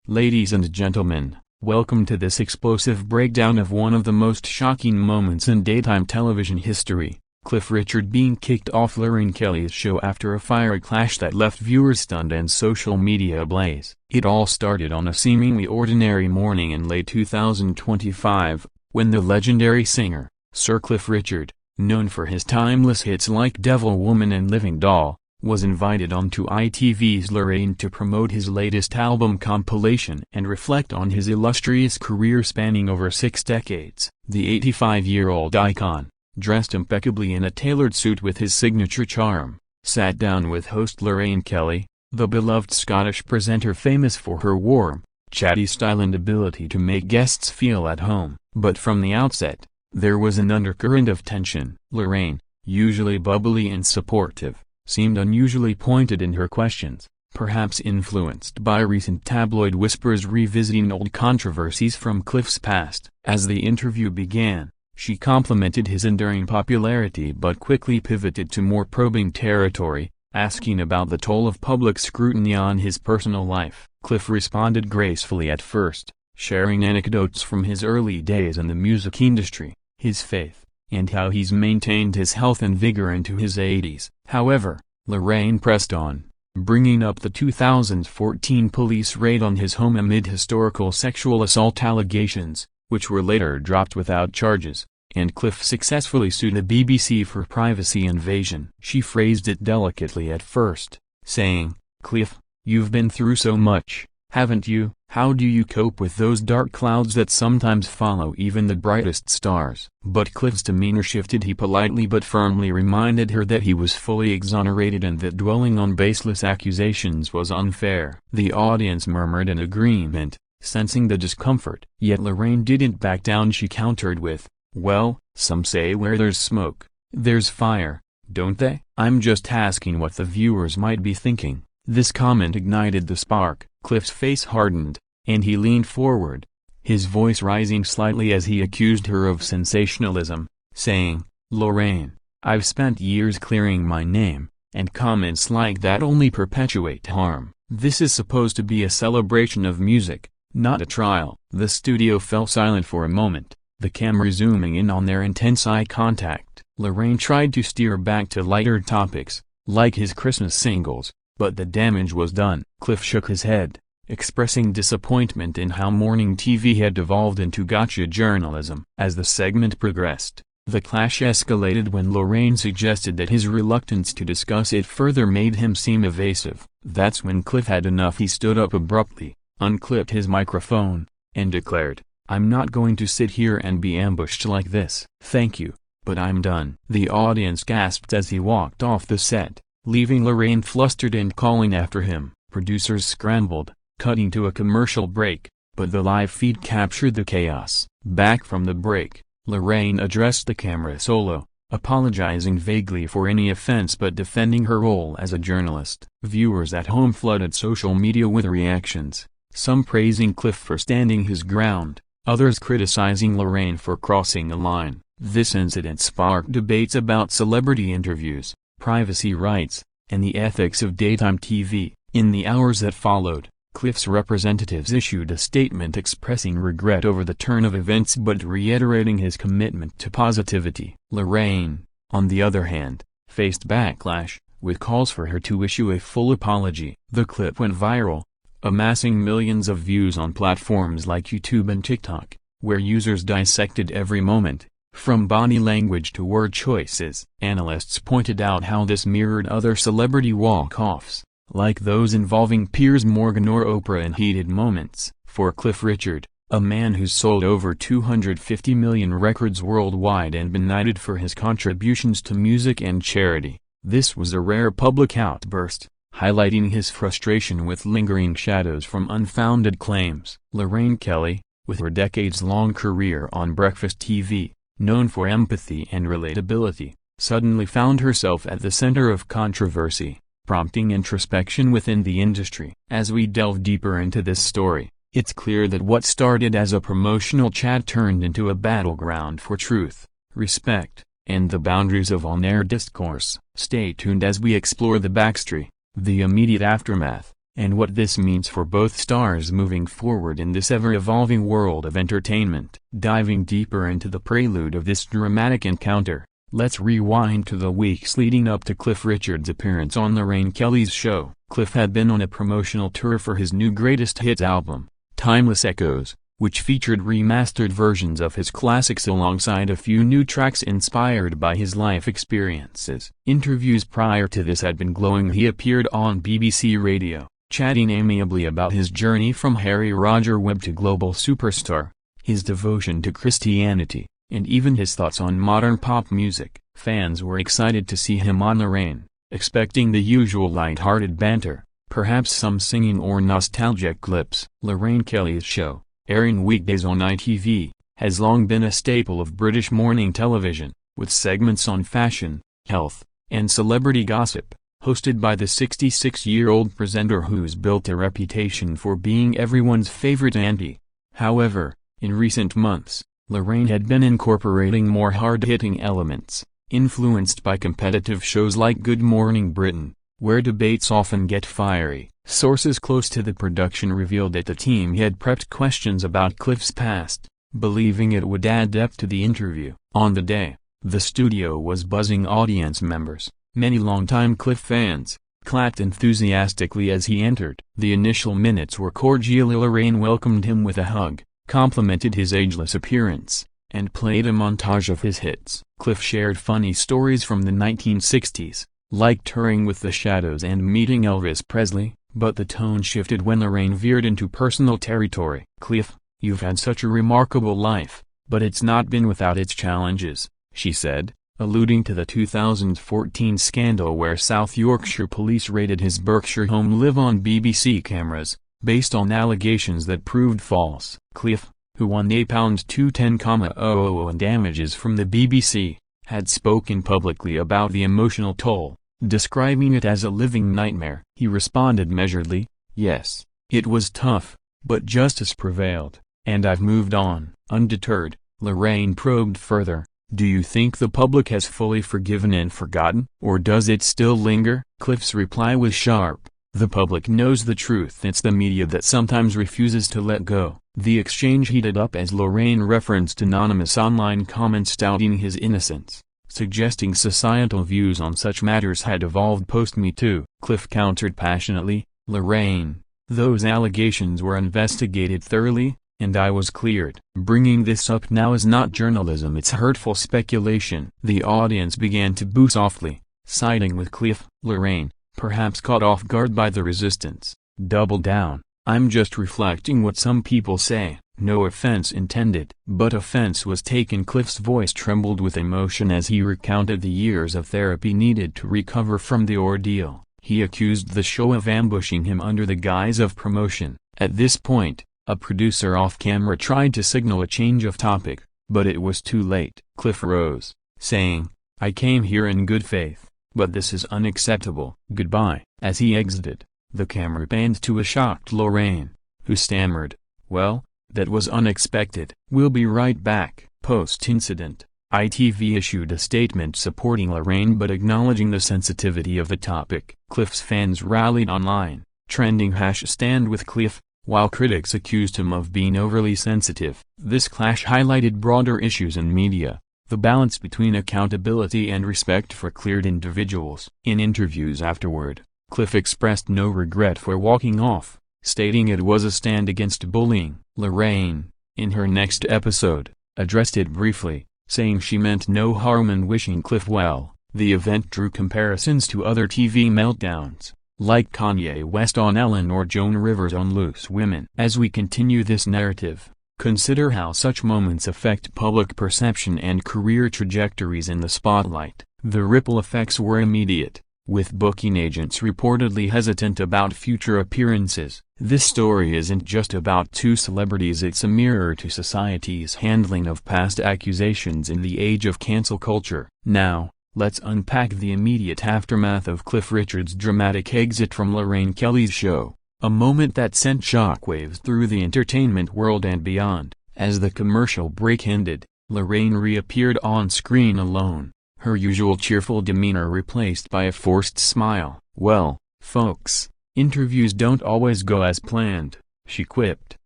Ladies and gentlemen, welcome to this explosive breakdown of one of the most shocking moments in daytime television history, Cliff Richard being kicked off Lorraine Kelly's show after a fiery clash that left viewers stunned and social media ablaze. It all started on a seemingly ordinary morning in late 2025, when the legendary singer, Sir Cliff Richard, known for his timeless hits like Devil Woman and Living Doll, was invited onto ITV's Lorraine to promote his latest album compilation and reflect on his illustrious career spanning over 6 decades. The 85-year-old icon, dressed impeccably in a tailored suit with his signature charm, sat down with host Lorraine Kelly, the beloved Scottish presenter famous for her warm, chatty style and ability to make guests feel at home. But from the outset, there was an undercurrent of tension. Lorraine, usually bubbly and supportive, seemed unusually pointed in her questions, perhaps influenced by recent tabloid whispers revisiting old controversies from Cliff's past. As the interview began, she complimented his enduring popularity but quickly pivoted to more probing territory, asking about the toll of public scrutiny on his personal life. Cliff responded gracefully at first, sharing anecdotes from his early days in the music industry, his faith, and how he's maintained his health and vigor into his 80s. However, Lorraine pressed on, bringing up the 2014 police raid on his home amid historical sexual assault allegations, which were later dropped without charges, and Cliff successfully sued the BBC for privacy invasion. She phrased it delicately at first, saying, "Cliff, you've been through so much, haven't you? How do you cope with those dark clouds that sometimes follow even the brightest stars?" But Cliff's demeanor shifted. He politely but firmly reminded her that he was fully exonerated and that dwelling on baseless accusations was unfair. The audience murmured in agreement, sensing the discomfort. Yet Lorraine didn't back down. She countered with, "Well, some say where there's smoke, there's fire, don't they? I'm just asking what the viewers might be thinking." This comment ignited the spark. Cliff's face hardened, and he leaned forward, his voice rising slightly as he accused her of sensationalism, saying, "Lorraine, I've spent years clearing my name, and comments like that only perpetuate harm. This is supposed to be a celebration of music, not a trial." The studio fell silent for a moment, the camera zooming in on their intense eye contact. Lorraine tried to steer back to lighter topics, like his Christmas singles, but the damage was done. Cliff shook his head, expressing disappointment in how morning TV had devolved into gotcha journalism. As the segment progressed, the clash escalated when Lorraine suggested that his reluctance to discuss it further made him seem evasive. That's when Cliff had enough. He stood up abruptly, unclipped his microphone, and declared, "I'm not going to sit here and be ambushed like this. Thank you, but I'm done." The audience gasped as he walked off the set, leaving Lorraine flustered and calling after him. Producers scrambled, cutting to a commercial break, but the live feed captured the chaos. Back from the break, Lorraine addressed the camera solo, apologizing vaguely for any offense but defending her role as a journalist. Viewers at home flooded social media with reactions, some praising Cliff for standing his ground, others criticizing Lorraine for crossing a line. This incident sparked debates about celebrity interviews, privacy rights, and the ethics of daytime TV. In the hours that followed, Cliff's representatives issued a statement expressing regret over the turn of events but reiterating his commitment to positivity. Lorraine, on the other hand, faced backlash, with calls for her to issue a full apology. The clip went viral, amassing millions of views on platforms like YouTube and TikTok, where users dissected every moment, from body language to word choices. Analysts pointed out how this mirrored other celebrity walk-offs, like those involving Piers Morgan or Oprah in heated moments. For Cliff Richard, a man who's sold over 250 million records worldwide and been knighted for his contributions to music and charity, this was a rare public outburst, highlighting his frustration with lingering shadows from unfounded claims. Lorraine Kelly, with her decades-long career on breakfast TV, known for empathy and relatability, suddenly found herself at the center of controversy, prompting introspection within the industry. As we delve deeper into this story, it's clear that what started as a promotional chat turned into a battleground for truth, respect, and the boundaries of on-air discourse. Stay tuned as we explore the backstory, the immediate aftermath, and what this means for both stars moving forward in this ever-evolving world of entertainment. Diving deeper into the prelude of this dramatic encounter, let's rewind to the weeks leading up to Cliff Richard's appearance on Lorraine Kelly's show. Cliff had been on a promotional tour for his new greatest hits album, Timeless Echoes, which featured remastered versions of his classics alongside a few new tracks inspired by his life experiences. Interviews prior to this had been glowing. He appeared on BBC Radio, chatting amiably about his journey from Harry Roger Webb to global superstar, his devotion to Christianity, and even his thoughts on modern pop music. Fans were excited to see him on Lorraine, expecting the usual light-hearted banter, perhaps some singing or nostalgic clips. Lorraine Kelly's show, airing weekdays on ITV, has long been a staple of British morning television, with segments on fashion, health, and celebrity gossip, hosted by the 66-year-old presenter who's built a reputation for being everyone's favorite auntie. However, in recent months, Lorraine had been incorporating more hard-hitting elements, influenced by competitive shows like Good Morning Britain, where debates often get fiery. Sources close to the production revealed that the team had prepped questions about Cliff's past, believing it would add depth to the interview. On the day, the studio was buzzing. Audience members, many longtime Cliff fans, clapped enthusiastically as he entered. The initial minutes were cordial. Lorraine welcomed him with a hug, complimented his ageless appearance, and played a montage of his hits. Cliff shared funny stories from the 1960s, like touring with the Shadows and meeting Elvis Presley, but the tone shifted when Lorraine veered into personal territory. "Cliff, you've had such a remarkable life, but it's not been without its challenges," she said, alluding to the 2014 scandal where South Yorkshire police raided his Berkshire home live on BBC cameras, based on allegations that proved false. Cliff, who won £210,000 in damages from the BBC, had spoken publicly about the emotional toll, describing it as a living nightmare. He responded measuredly, "Yes, it was tough, but justice prevailed, and I've moved on." Undeterred, Lorraine probed further, "Do you think the public has fully forgiven and forgotten, or does it still linger?" Cliff's reply was sharp, "The public knows the truth. It's the media that sometimes refuses to let go." The exchange heated up as Lorraine referenced anonymous online comments doubting his innocence, suggesting societal views on such matters had evolved post-Me Too. Cliff countered passionately, "Lorraine, those allegations were investigated thoroughly, and I was cleared. Bringing this up now is not journalism, it's hurtful speculation." The audience began to boo softly, siding with Cliff. Lorraine, perhaps caught off guard by the resistance, doubled down, "I'm just reflecting what some people say, no offense intended." But offense was taken. Cliff's voice trembled with emotion as he recounted the years of therapy needed to recover from the ordeal. He accused the show of ambushing him under the guise of promotion. At this point, a producer off-camera tried to signal a change of topic, but it was too late. Cliff rose, saying, "I came here in good faith, but this is unacceptable. Goodbye." As he exited, the camera panned to a shocked Lorraine, who stammered, "Well, that was unexpected." "We'll be right back." Post-incident, ITV issued a statement supporting Lorraine but acknowledging the sensitivity of the topic. Cliff's fans rallied online, trending #StandWithCliff, while critics accused him of being overly sensitive. This clash highlighted broader issues in media, the balance between accountability and respect for cleared individuals. In interviews afterward, Cliff expressed no regret for walking off, stating it was a stand against bullying. Lorraine, in her next episode, addressed it briefly, saying she meant no harm and wishing Cliff well. The event drew comparisons to other TV meltdowns, like Kanye West on Ellen or Joan Rivers on Loose Women. As we continue this narrative, consider how such moments affect public perception and career trajectories in the spotlight. The ripple effects were immediate, with booking agents reportedly hesitant about future appearances. This story isn't just about two celebrities, it's a mirror to society's handling of past accusations in the age of cancel culture. Now, let's unpack the immediate aftermath of Cliff Richard's dramatic exit from Lorraine Kelly's show, a moment that sent shockwaves through the entertainment world and beyond. As the commercial break ended, Lorraine reappeared on screen alone, her usual cheerful demeanor replaced by a forced smile. "Well, folks, "Interviews don't always go as planned," she quipped,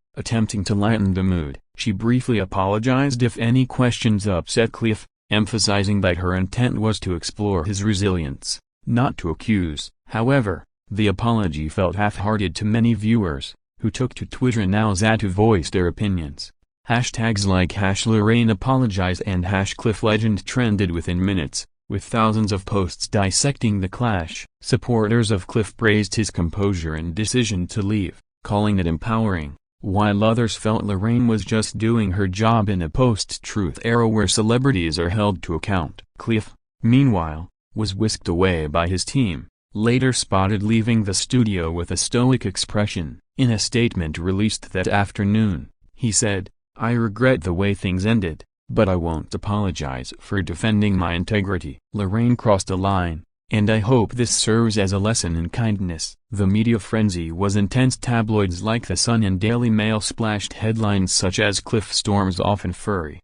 attempting to lighten the mood. She briefly apologized if any questions upset Cliff, emphasizing that her intent was to explore his resilience, not to accuse. However, the apology felt half-hearted to many viewers, who took to Twitter now to voice their opinions. Hashtags like #Lorraine apologize and #CliffLegend trended within minutes, with thousands of posts dissecting the clash. Supporters of Cliff praised his composure and decision to leave, calling it empowering, while others felt Lorraine was just doing her job in a post-truth era where celebrities are held to account. Cliff, meanwhile, was whisked away by his team, later spotted leaving the studio with a stoic expression. In a statement released that afternoon, he said, "I regret the way things ended, but I won't apologize for defending my integrity. Lorraine crossed a line, and I hope this serves as a lesson in kindness." The media frenzy was intense. Tabloids like The Sun and Daily Mail splashed headlines such as "Cliff storms off in fury,"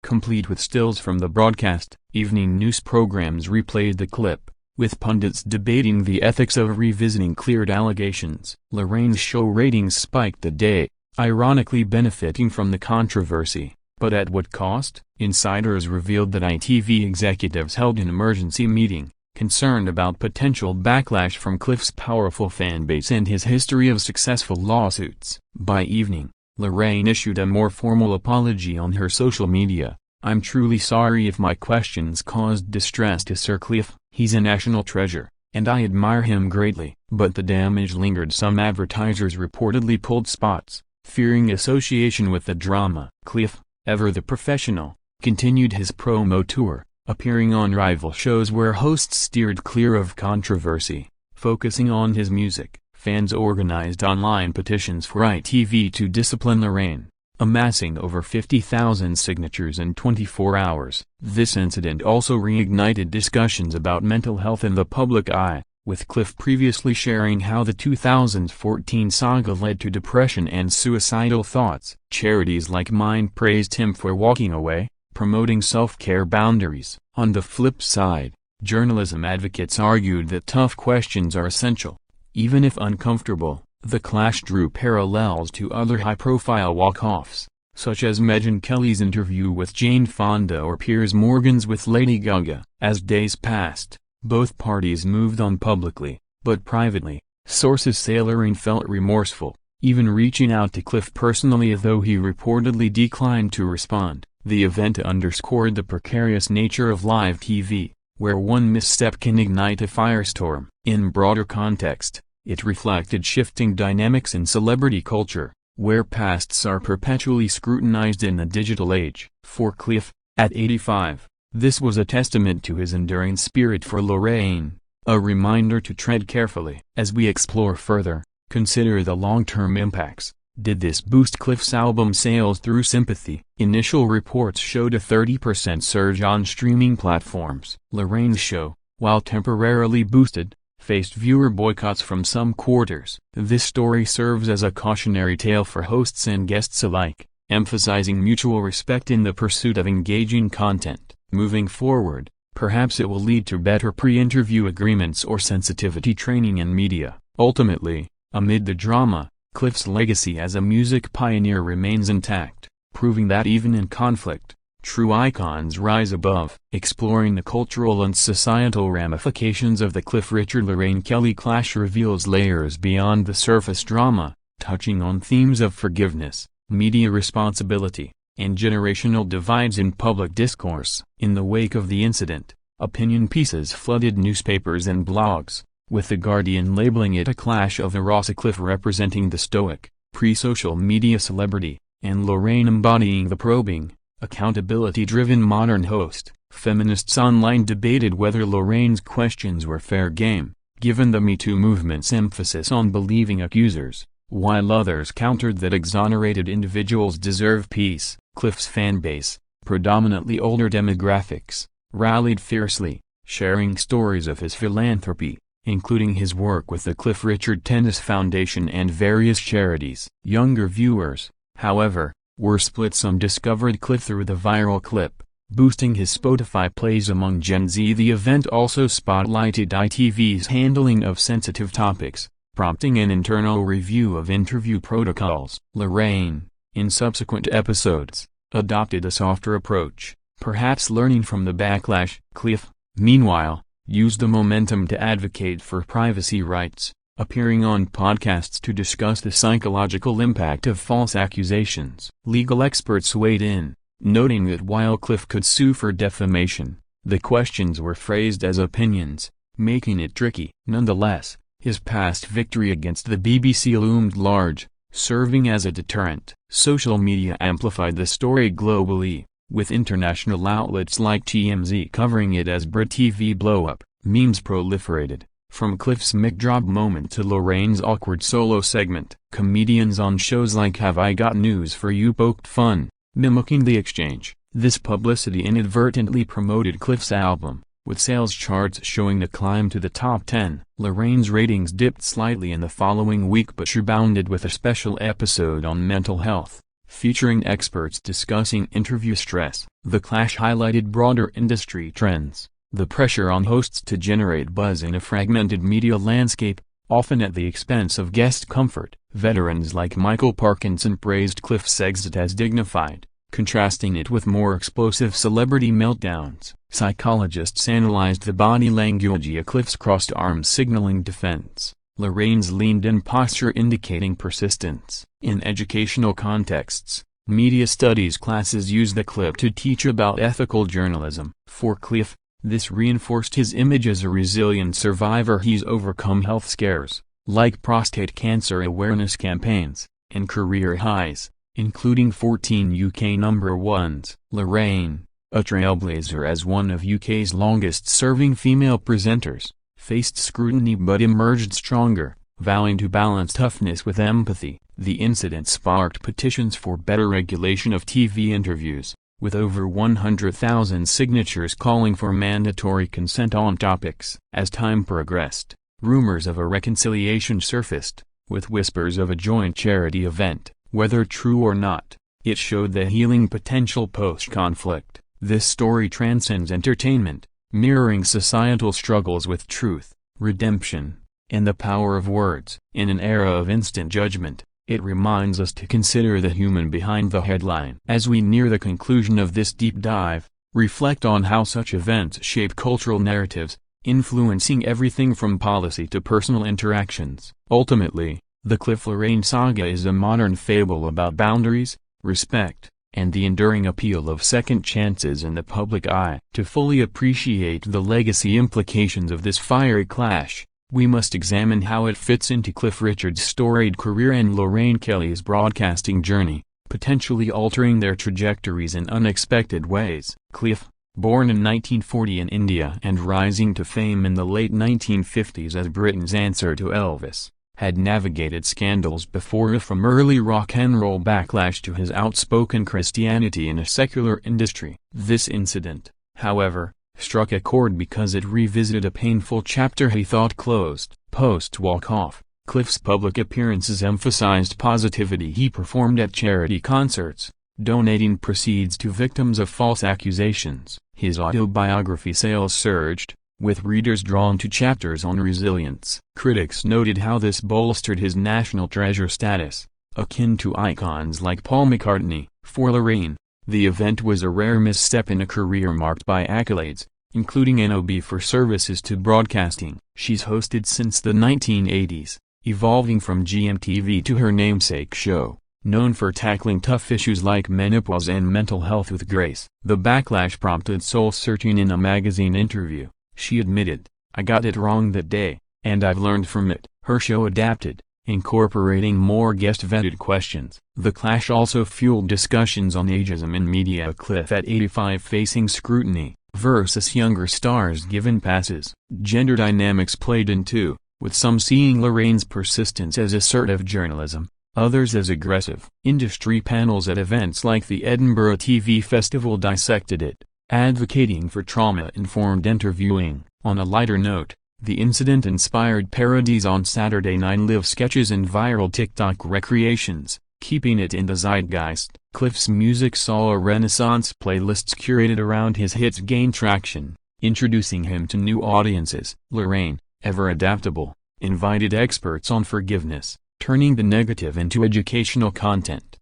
complete with stills from the broadcast. Evening news programs replayed the clip, with pundits debating the ethics of revisiting cleared allegations. Lorraine's show ratings spiked the day, ironically benefiting from the controversy. But at what cost? Insiders revealed that ITV executives held an emergency meeting, concerned about potential backlash from Cliff's powerful fanbase and his history of successful lawsuits. By evening, Lorraine issued a more formal apology on her social media. "I'm truly sorry if my questions caused distress to Sir Cliff. He's a national treasure, and I admire him greatly." But the damage lingered. Some advertisers reportedly pulled spots, fearing association with the drama. Cliff, ever the professional, continued his promo tour, appearing on rival shows where hosts steered clear of controversy. Focusing on his music, fans organized online petitions for ITV to discipline Lorraine, amassing over 50,000 signatures in 24 hours. This incident also reignited discussions about mental health in the public eye, with Cliff previously sharing how the 2014 saga led to depression and suicidal thoughts. Charities like Mine praised him for walking away, promoting self-care boundaries. On the flip side, journalism advocates argued that tough questions are essential, even if uncomfortable. The clash drew parallels to other high-profile walk-offs, such as Megyn Kelly's interview with Jane Fonda or Piers Morgan's with Lady Gaga. As days passed, both parties moved on publicly, but privately, sources say Lorraine felt remorseful, even reaching out to Cliff personally, though he reportedly declined to respond. The event underscored the precarious nature of live TV, where one misstep can ignite a firestorm. In broader context, it reflected shifting dynamics in celebrity culture, where pasts are perpetually scrutinized in the digital age. For Cliff, at 85, this was a testament to his enduring spirit for Lorraine, a reminder to tread carefully. As we explore further, consider the long-term impacts. Did this boost Cliff's album sales through sympathy? Initial reports showed a 30% surge on streaming platforms. Lorraine's show, while temporarily boosted, faced viewer boycotts from some quarters. This story serves as a cautionary tale for hosts and guests alike, emphasizing mutual respect in the pursuit of engaging content. Moving forward, perhaps it will lead to better pre-interview agreements or sensitivity training in media. Ultimately, amid the drama, Cliff's legacy as a music pioneer remains intact, proving that even in conflict, true icons rise above. Exploring the cultural and societal ramifications of the Cliff Richard-Lorraine Kelly clash reveals layers beyond the surface drama, touching on themes of forgiveness, media responsibility, and generational divides in public discourse. In the wake of the incident, opinion pieces flooded newspapers and blogs, with The Guardian labeling it a clash of eras, Cliff representing the stoic, pre-social media celebrity, and Lorraine embodying the probing, accountability-driven modern host. Feminists online debated whether Lorraine's questions were fair game, given the Me Too movement's emphasis on believing accusers, while others countered that exonerated individuals deserve peace. Cliff's fanbase, predominantly older demographics, rallied fiercely, sharing stories of his philanthropy, including his work with the Cliff Richard Tennis Foundation and various charities. Younger viewers, however, were split. Some discovered Cliff through the viral clip, boosting his Spotify plays among Gen Z. The event also spotlighted ITV's handling of sensitive topics, prompting an internal review of interview protocols. Lorraine, in subsequent episodes, adopted a softer approach, perhaps learning from the backlash. Cliff, meanwhile, used the momentum to advocate for privacy rights, appearing on podcasts to discuss the psychological impact of false accusations. Legal experts weighed in, noting that while Cliff could sue for defamation, the questions were phrased as opinions, making it tricky. Nonetheless, his past victory against the BBC loomed large, serving as a deterrent. Social media amplified the story globally, with international outlets like TMZ covering it as Brit TV blow-up. Memes proliferated, from Cliff's mic drop moment to Lorraine's awkward solo segment. Comedians on shows like Have I Got News for You poked fun, mimicking the exchange. This publicity inadvertently promoted Cliff's album, with sales charts showing the climb to the top 10. Lorraine's ratings dipped slightly in the following week but rebounded with a special episode on mental health, featuring experts discussing interview stress. The clash highlighted broader industry trends, the pressure on hosts to generate buzz in a fragmented media landscape, often at the expense of guest comfort. Veterans like Michael Parkinson praised Cliff's exit as dignified, contrasting it with more explosive celebrity meltdowns. Psychologists analyzed the body language of Cliff's crossed arms signaling defense, Lorraine's leaned-in posture indicating persistence. In educational contexts, media studies classes use the clip to teach about ethical journalism. For Cliff, this reinforced his image as a resilient survivor. He's overcome health scares, like prostate cancer awareness campaigns, and career highs, including 14 UK number ones. Lorraine, a trailblazer as one of UK's longest-serving female presenters, faced scrutiny but emerged stronger, vowing to balance toughness with empathy. The incident sparked petitions for better regulation of TV interviews, with over 100,000 signatures calling for mandatory consent on topics. As time progressed, rumors of a reconciliation surfaced, with whispers of a joint charity event. Whether true or not, it showed the healing potential post-conflict. This story transcends entertainment, mirroring societal struggles with truth, redemption, and the power of words. In an era of instant judgment, it reminds us to consider the human behind the headline. As we near the conclusion of this deep dive, reflect on how such events shape cultural narratives, influencing everything from policy to personal interactions. Ultimately, the Cliff Lorraine saga is a modern fable about boundaries, respect, and the enduring appeal of second chances in the public eye. To fully appreciate the legacy implications of this fiery clash, we must examine how it fits into Cliff Richard's storied career and Lorraine Kelly's broadcasting journey, potentially altering their trajectories in unexpected ways. Cliff, born in 1940 in India and rising to fame in the late 1950s as Britain's answer to Elvis, had navigated scandals before, from early rock and roll backlash to his outspoken Christianity in a secular industry. This incident, however, struck a chord because it revisited a painful chapter he thought closed. Post-walk-off, Cliff's public appearances emphasized positivity. He performed at charity concerts, donating proceeds to victims of false accusations. His autobiography sales surged, with readers drawn to chapters on resilience. Critics noted how this bolstered his national treasure status, akin to icons like Paul McCartney. For Lorraine, the event was a rare misstep in a career marked by accolades, including an OB for services to broadcasting. She's hosted since the 1980s, evolving from GMTV to her namesake show, known for tackling tough issues like menopause and mental health with grace. The backlash prompted soul-searching. In a magazine interview, she admitted, "I got it wrong that day, and I've learned from it." Her show adapted, incorporating more guest-vetted questions. The clash also fueled discussions on ageism in media. Cliff at 85 facing scrutiny, versus younger stars given passes. Gender dynamics played in too, with some seeing Lorraine's persistence as assertive journalism, others as aggressive. Industry panels at events like the Edinburgh TV Festival dissected it, advocating for trauma-informed interviewing. On a lighter note, the incident inspired parodies on Saturday Night Live sketches and viral TikTok recreations, keeping it in the zeitgeist. Cliff's music saw a renaissance. Playlists curated around his hits gain traction, introducing him to new audiences. Lorraine, ever adaptable, invited experts on forgiveness, turning the negative into educational content.